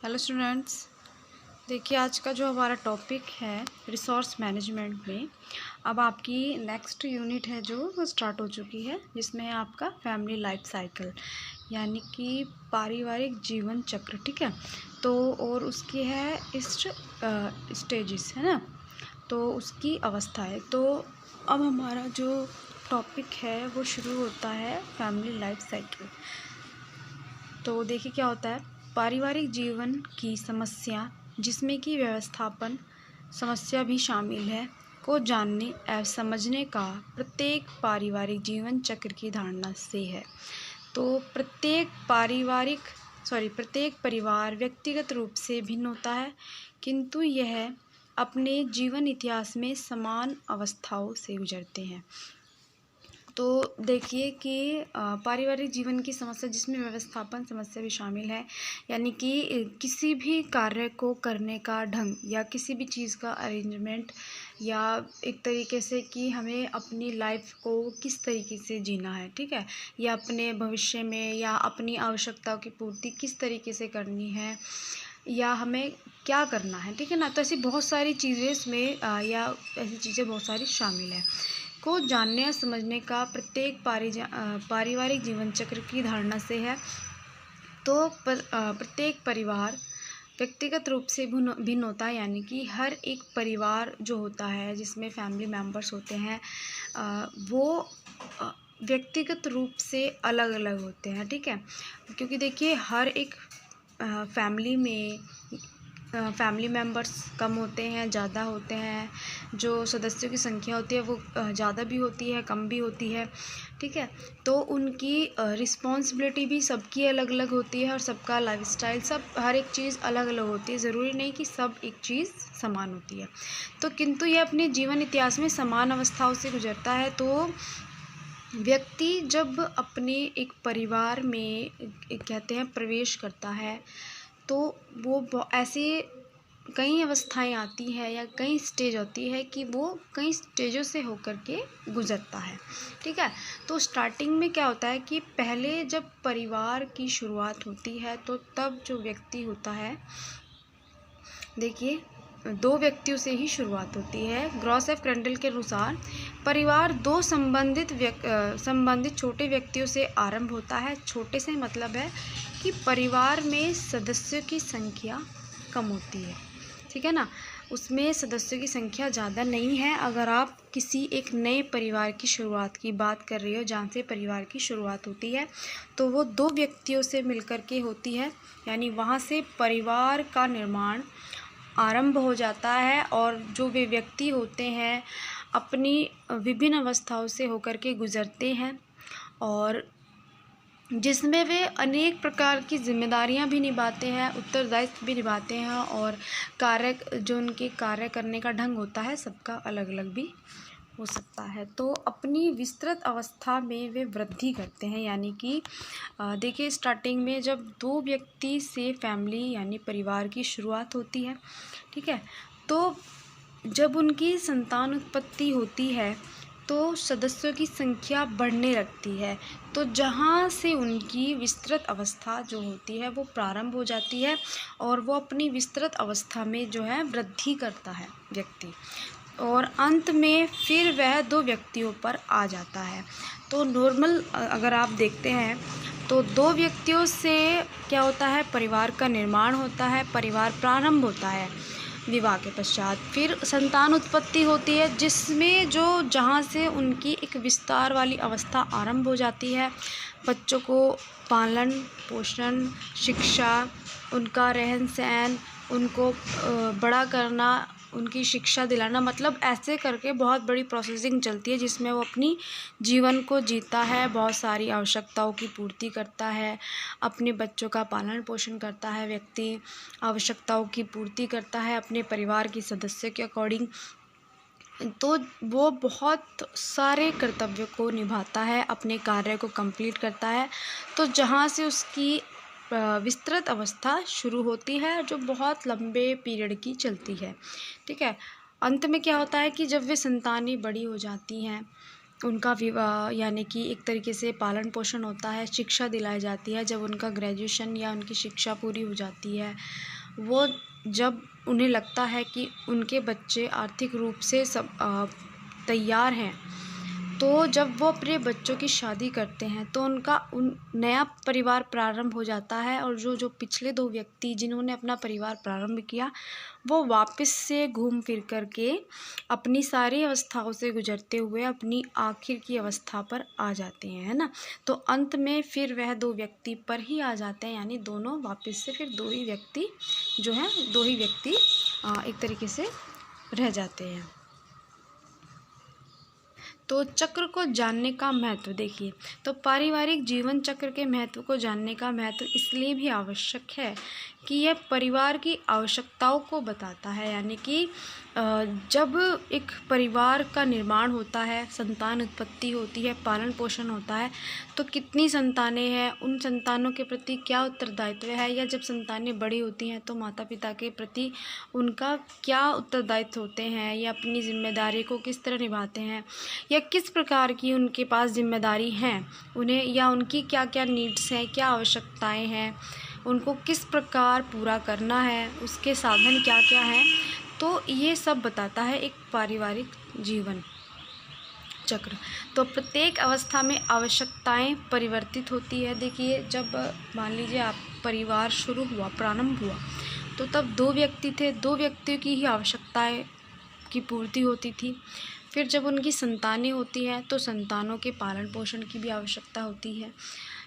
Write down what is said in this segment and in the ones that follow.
Hello students, देखिए आज का जो हमारा टॉपिक है रिसोर्स मैनेजमेंट में अब आपकी नेक्स्ट यूनिट है जो वो स्टार्ट हो चुकी है, जिसमें है आपका फैमिली लाइफ साइकिल यानी कि पारिवारिक जीवन चक्र। ठीक है, तो और उसकी है इस स्टेजेस है ना, तो उसकी अवस्था है। तो अब हमारा जो टॉपिक है वो शुरू होता है फैमिली लाइफ साइकिल। तो देखिए क्या होता है, पारिवारिक जीवन की समस्या जिसमें कि व्यवस्थापन समस्या भी शामिल है को जानने एवं समझने का प्रत्येक पारिवारिक जीवन चक्र की धारणा से है। तो प्रत्येक परिवार व्यक्तिगत रूप से भिन्न होता है, किंतु यह अपने जीवन इतिहास में समान अवस्थाओं से गुजरते हैं। तो देखिए कि पारिवारिक जीवन की समस्या जिसमें व्यवस्थापन समस्या भी शामिल है, यानी कि किसी भी कार्य को करने का ढंग या किसी भी चीज़ का अरेंजमेंट या एक तरीके से कि हमें अपनी लाइफ को किस तरीके से जीना है, ठीक है, या अपने भविष्य में या अपनी आवश्यकताओं की पूर्ति किस तरीके से करनी है या हमें क्या करना है, ठीक है ना। तो ऐसी बहुत सारी चीज़ें इसमें या ऐसी चीज़ें बहुत सारी शामिल हैं को जानने या समझने का प्रत्येक पारिवारिक जीवन चक्र की धारणा से है। तो प्रत्येक परिवार व्यक्तिगत रूप से भिन्न होता है, यानी कि हर एक परिवार जो होता है जिसमें फैमिली मेम्बर्स होते हैं वो व्यक्तिगत रूप से अलग अलग होते हैं, ठीक है। क्योंकि देखिए हर एक फैमिली में फैमिली मेम्बर्स कम होते हैं, ज़्यादा होते हैं, जो सदस्यों की संख्या होती है वो ज़्यादा भी होती है, कम भी होती है, ठीक है। तो उनकी रिस्पॉन्सिबिलिटी भी सबकी अलग अलग होती है और सबका लाइफस्टाइल सब हर एक चीज़ अलग अलग होती है। ज़रूरी नहीं कि सब एक चीज़ समान होती है। तो किंतु यह अपने जीवन इतिहास में समान अवस्थाओं से गुजरता है। तो व्यक्ति जब अपने एक परिवार में कहते हैं प्रवेश करता है, तो वो ऐसे कई अवस्थाएं आती है या कई स्टेज होती है कि वो कई स्टेजों से होकर के गुजरता है, ठीक है। तो स्टार्टिंग में क्या होता है कि पहले जब परिवार की शुरुआत होती है तो तब जो व्यक्ति होता है, देखिए 2 व्यक्तियों से ही शुरुआत होती है। ग्रॉस एफ क्रैंडल के अनुसार परिवार 2 संबंधित छोटे व्यक्तियों से आरंभ होता है। छोटे से मतलब है कि परिवार में सदस्यों की संख्या कम होती है, ठीक है ना। उसमें सदस्यों की संख्या ज़्यादा नहीं है। अगर आप किसी एक नए परिवार की शुरुआत की बात कर रहे हो जहाँ से परिवार की शुरुआत होती है, तो वो 2 व्यक्तियों से मिलकर के होती है, यानी वहाँ से परिवार का निर्माण आरंभ हो जाता है। और जो वे व्यक्ति होते हैं अपनी विभिन्न अवस्थाओं से होकर के गुजरते हैं और जिसमें वे अनेक प्रकार की जिम्मेदारियां भी निभाते हैं, उत्तरदायित्व भी निभाते हैं और जो उनके कार्य करने का ढंग होता है सबका अलग अलग भी हो सकता है। तो अपनी विस्तृत अवस्था में वे वृद्धि करते हैं, यानी कि देखिए स्टार्टिंग में जब 2 व्यक्ति से फैमिली यानी परिवार की शुरुआत होती है, ठीक है, तो जब उनकी संतान उत्पत्ति होती है तो सदस्यों की संख्या बढ़ने लगती है। तो जहाँ से उनकी विस्तृत अवस्था जो होती है वो प्रारंभ हो जाती है और वो अपनी विस्तृत अवस्था में जो है वृद्धि करता है व्यक्ति, और अंत में फिर वह 2 व्यक्तियों पर आ जाता है। तो नॉर्मल अगर आप देखते हैं तो 2 व्यक्तियों से क्या होता है, परिवार का निर्माण होता है, परिवार प्रारंभ होता है। विवाह के पश्चात फिर संतान उत्पत्ति होती है, जिसमें जहाँ से उनकी एक विस्तार वाली अवस्था आरंभ हो जाती है। बच्चों को पालन पोषण, शिक्षा, उनका रहन सहन, उनको बड़ा करना, उनकी शिक्षा दिलाना, मतलब ऐसे करके बहुत बड़ी प्रोसेसिंग चलती है जिसमें वो अपनी जीवन को जीता है, बहुत सारी आवश्यकताओं की पूर्ति करता है, अपने बच्चों का पालन पोषण करता है, व्यक्ति आवश्यकताओं की पूर्ति करता है अपने परिवार के सदस्य के अकॉर्डिंग। तो वो बहुत सारे कर्तव्यों को निभाता है, अपने कार्य को कंप्लीट करता है। तो जहाँ से उसकी विस्तृत अवस्था शुरू होती है जो बहुत लंबे पीरियड की चलती है, ठीक है। अंत में क्या होता है कि जब वे संतानें बड़ी हो जाती हैं, उनका विवाह यानी कि एक तरीके से पालन पोषण होता है, शिक्षा दिलाई जाती है। जब उनका ग्रेजुएशन या उनकी शिक्षा पूरी हो जाती है वो जब उन्हें लगता है कि उनके बच्चे आर्थिक रूप से सब तैयार हैं, तो जब वो अपने बच्चों की शादी करते हैं तो उनका नया परिवार प्रारंभ हो जाता है। और जो पिछले 2 व्यक्ति जिन्होंने अपना परिवार प्रारंभ किया, वो वापस से घूम फिर कर के अपनी सारी अवस्थाओं से गुजरते हुए अपनी आखिर की अवस्था पर आ जाते हैं, है ना। तो अंत में फिर वह 2 व्यक्ति पर ही आ जाते हैं, यानी दोनों वापस से फिर 2 ही व्यक्ति जो हैं, 2 ही व्यक्ति एक तरीके से रह जाते हैं। तो चक्र को जानने का महत्व देखिए, तो पारिवारिक जीवन चक्र के महत्व को जानने का महत्व इसलिए भी आवश्यक है कि यह परिवार की आवश्यकताओं को बताता है। यानी कि जब एक परिवार का निर्माण होता है, संतान उत्पत्ति होती है, पालन पोषण होता है, तो कितनी संतानें हैं, उन संतानों के प्रति क्या उत्तरदायित्व है, या जब संतानें बड़ी होती हैं तो माता पिता के प्रति उनका क्या उत्तरदायित्व होते हैं, या अपनी जिम्मेदारी को किस तरह निभाते हैं, या किस प्रकार की उनके पास जिम्मेदारी हैं उन्हें, या उनकी क्या क्या नीड्स हैं, क्या आवश्यकताएं हैं, उनको किस प्रकार पूरा करना है, उसके साधन क्या क्या हैं। तो ये सब बताता है एक पारिवारिक जीवन चक्र। तो प्रत्येक अवस्था में आवश्यकताएं परिवर्तित होती है। देखिए, जब मान लीजिए आप परिवार शुरू हुआ, प्रारंभ हुआ, तो तब 2 व्यक्ति थे, 2 व्यक्तियों की ही आवश्यकताएं की पूर्ति होती थी। फिर जब उनकी संतानें होती हैं तो संतानों के पालन पोषण की भी आवश्यकता होती है,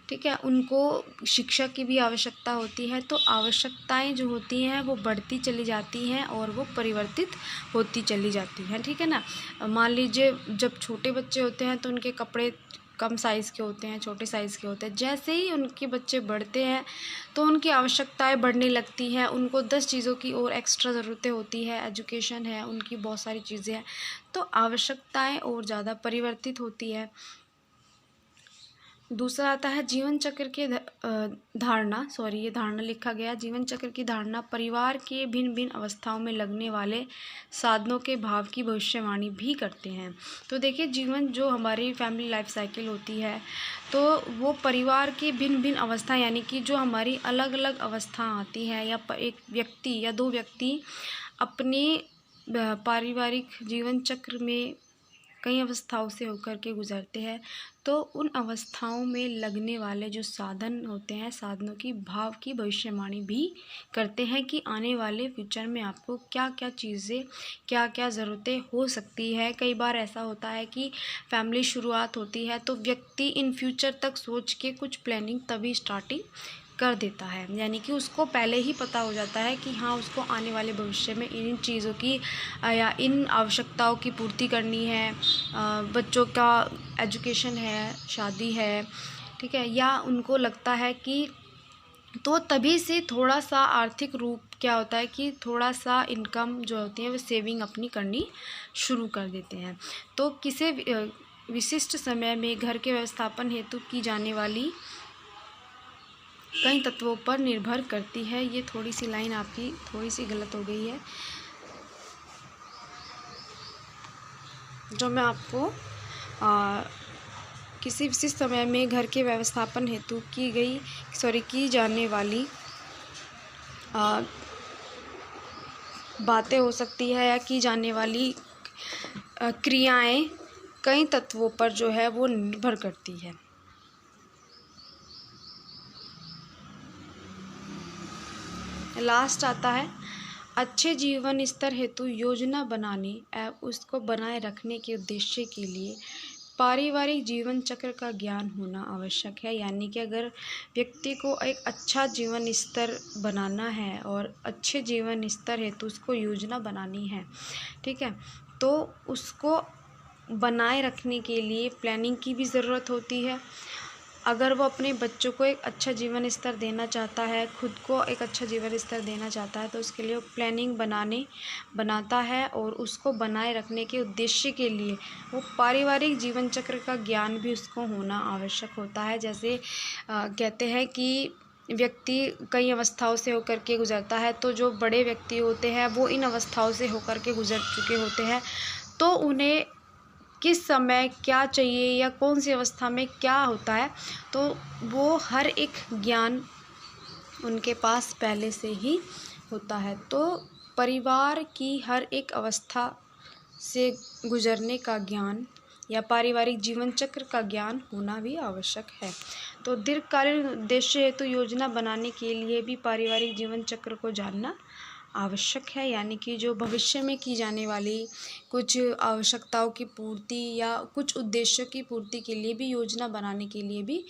ठीक है, उनको शिक्षा की भी आवश्यकता होती है। तो आवश्यकताएं जो होती हैं वो बढ़ती चली जाती हैं और वो परिवर्तित होती चली जाती हैं, ठीक है ना। मान लीजिए जब छोटे बच्चे होते हैं तो उनके कपड़े कम साइज़ के होते हैं, छोटे साइज़ के होते हैं। जैसे ही उनके बच्चे बढ़ते हैं तो उनकी आवश्यकताएं बढ़ने लगती हैं, उनको 10 चीज़ों की और एक्स्ट्रा ज़रूरतें होती है, एजुकेशन है, उनकी बहुत सारी चीज़ें हैं, तो आवश्यकताएं और ज़्यादा परिवर्तित होती है। दूसरा आता है जीवन चक्र के धारणा, ये धारणा लिखा गया, जीवन चक्र की धारणा परिवार के भिन्न भिन्न अवस्थाओं में लगने वाले साधनों के भाव की भविष्यवाणी भी करते हैं। तो देखिए, जीवन जो हमारी फैमिली लाइफ साइकिल होती है, तो वो परिवार की भिन्न भिन्न अवस्था, यानी कि जो हमारी अलग अलग अवस्था आती है, या एक व्यक्ति या 2 व्यक्ति अपने पारिवारिक जीवन चक्र में कई अवस्थाओं से होकर के गुजरते हैं, तो उन अवस्थाओं में लगने वाले जो साधन होते हैं, साधनों की भाव की भविष्यवाणी भी करते हैं कि आने वाले फ्यूचर में आपको क्या क्या चीज़ें, क्या क्या ज़रूरतें हो सकती है। कई बार ऐसा होता है कि फैमिली शुरुआत होती है तो व्यक्ति इन फ्यूचर तक सोच के कुछ प्लानिंग तभी स्टार्टिंग कर देता है, यानी कि उसको पहले ही पता हो जाता है कि हाँ, उसको आने वाले भविष्य में इन चीज़ों की या इन आवश्यकताओं की पूर्ति करनी है, बच्चों का एजुकेशन है, शादी है, ठीक है, या उनको लगता है कि, तो तभी से थोड़ा सा आर्थिक रूप क्या होता है कि थोड़ा सा इनकम जो होती है वो सेविंग अपनी करनी शुरू कर देते हैं। तो किसी विशिष्ट समय में घर के व्यवस्थापन हेतु की जाने वाली कई तत्वों पर निर्भर करती है। ये थोड़ी सी लाइन आपकी थोड़ी सी गलत हो गई है, जो मैं आपको किसी विशिष्ट समय में घर के व्यवस्थापन हेतु की जाने वाली बातें हो सकती है, या की जाने वाली क्रियाएं कई तत्वों पर जो है वो निर्भर करती है। लास्ट आता है अच्छे जीवन स्तर हेतु योजना बनाने एवं उसको बनाए रखने के उद्देश्य के लिए पारिवारिक जीवन चक्र का ज्ञान होना आवश्यक है। यानी कि अगर व्यक्ति को एक अच्छा जीवन स्तर बनाना है और अच्छे जीवन स्तर हेतु उसको योजना बनानी है, ठीक है, तो उसको बनाए रखने के लिए प्लानिंग की भी ज़रूरत होती है। अगर वो अपने बच्चों को एक अच्छा जीवन स्तर देना चाहता है, खुद को एक अच्छा जीवन स्तर देना चाहता है, तो उसके लिए वो प्लानिंग बनाता है और उसको बनाए रखने के उद्देश्य के लिए वो पारिवारिक जीवन चक्र का ज्ञान भी उसको होना आवश्यक होता है। जैसे कहते हैं कि व्यक्ति कई अवस्थाओं से होकर के गुजरता है, तो जो बड़े व्यक्ति होते हैं वो इन अवस्थाओं से होकर के गुजर चुके होते हैं, तो उन्हें किस समय क्या चाहिए या कौन सी अवस्था में क्या होता है, तो वो हर एक ज्ञान उनके पास पहले से ही होता है। तो परिवार की हर एक अवस्था से गुजरने का ज्ञान या पारिवारिक जीवन चक्र का ज्ञान होना भी आवश्यक है। तो दीर्घकालीन उद्देश्य हेतु योजना बनाने के लिए भी पारिवारिक जीवन चक्र को जानना आवश्यक है, यानी कि जो भविष्य में की जाने वाली कुछ आवश्यकताओं की पूर्ति या कुछ उद्देश्यों की पूर्ति के लिए भी योजना बनाने के लिए भी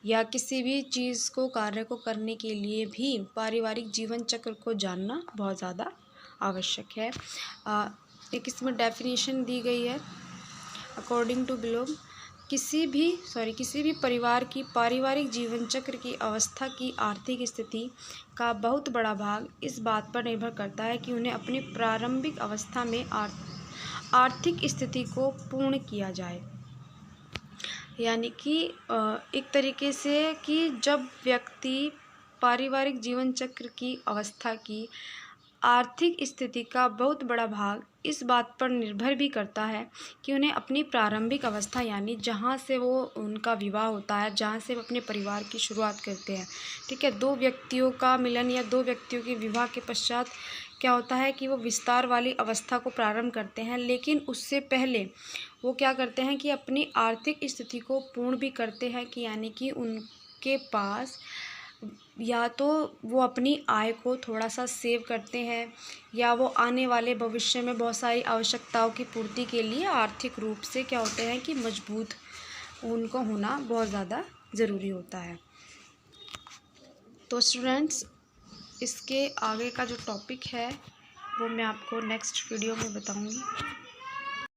या किसी भी चीज़ को कार्य को करने के लिए भी पारिवारिक जीवन चक्र को जानना बहुत ज़्यादा आवश्यक है। एक इसमें डेफिनेशन दी गई है, अकॉर्डिंग टू बिलो किसी भी परिवार की पारिवारिक जीवन चक्र की अवस्था की आर्थिक स्थिति का बहुत बड़ा भाग इस बात पर निर्भर करता है कि उन्हें अपनी प्रारंभिक अवस्था में आर्थिक स्थिति को पूर्ण किया जाए। यानी कि एक तरीके से कि जब व्यक्ति पारिवारिक जीवन चक्र की अवस्था की आर्थिक स्थिति का बहुत बड़ा भाग इस बात पर निर्भर भी करता है कि उन्हें अपनी प्रारंभिक अवस्था, यानी जहाँ से वो उनका विवाह होता है, जहाँ से वो अपने परिवार की शुरुआत करते हैं, ठीक है, दो व्यक्तियों का मिलन या दो व्यक्तियों के विवाह के पश्चात क्या होता है कि वो विस्तार वाली अवस्था को प्रारंभ करते हैं। लेकिन उससे पहले वो क्या करते हैं कि अपनी आर्थिक स्थिति को पूर्ण भी करते हैं, कि यानी कि उनके पास या तो वो अपनी आय को थोड़ा सा सेव करते हैं या वो आने वाले भविष्य में बहुत सारी आवश्यकताओं की पूर्ति के लिए आर्थिक रूप से क्या होते हैं कि मजबूत उनको होना बहुत ज़्यादा ज़रूरी होता है। तो स्टूडेंट्स, इसके आगे का जो टॉपिक है वो मैं आपको नेक्स्ट वीडियो में बताऊंगी।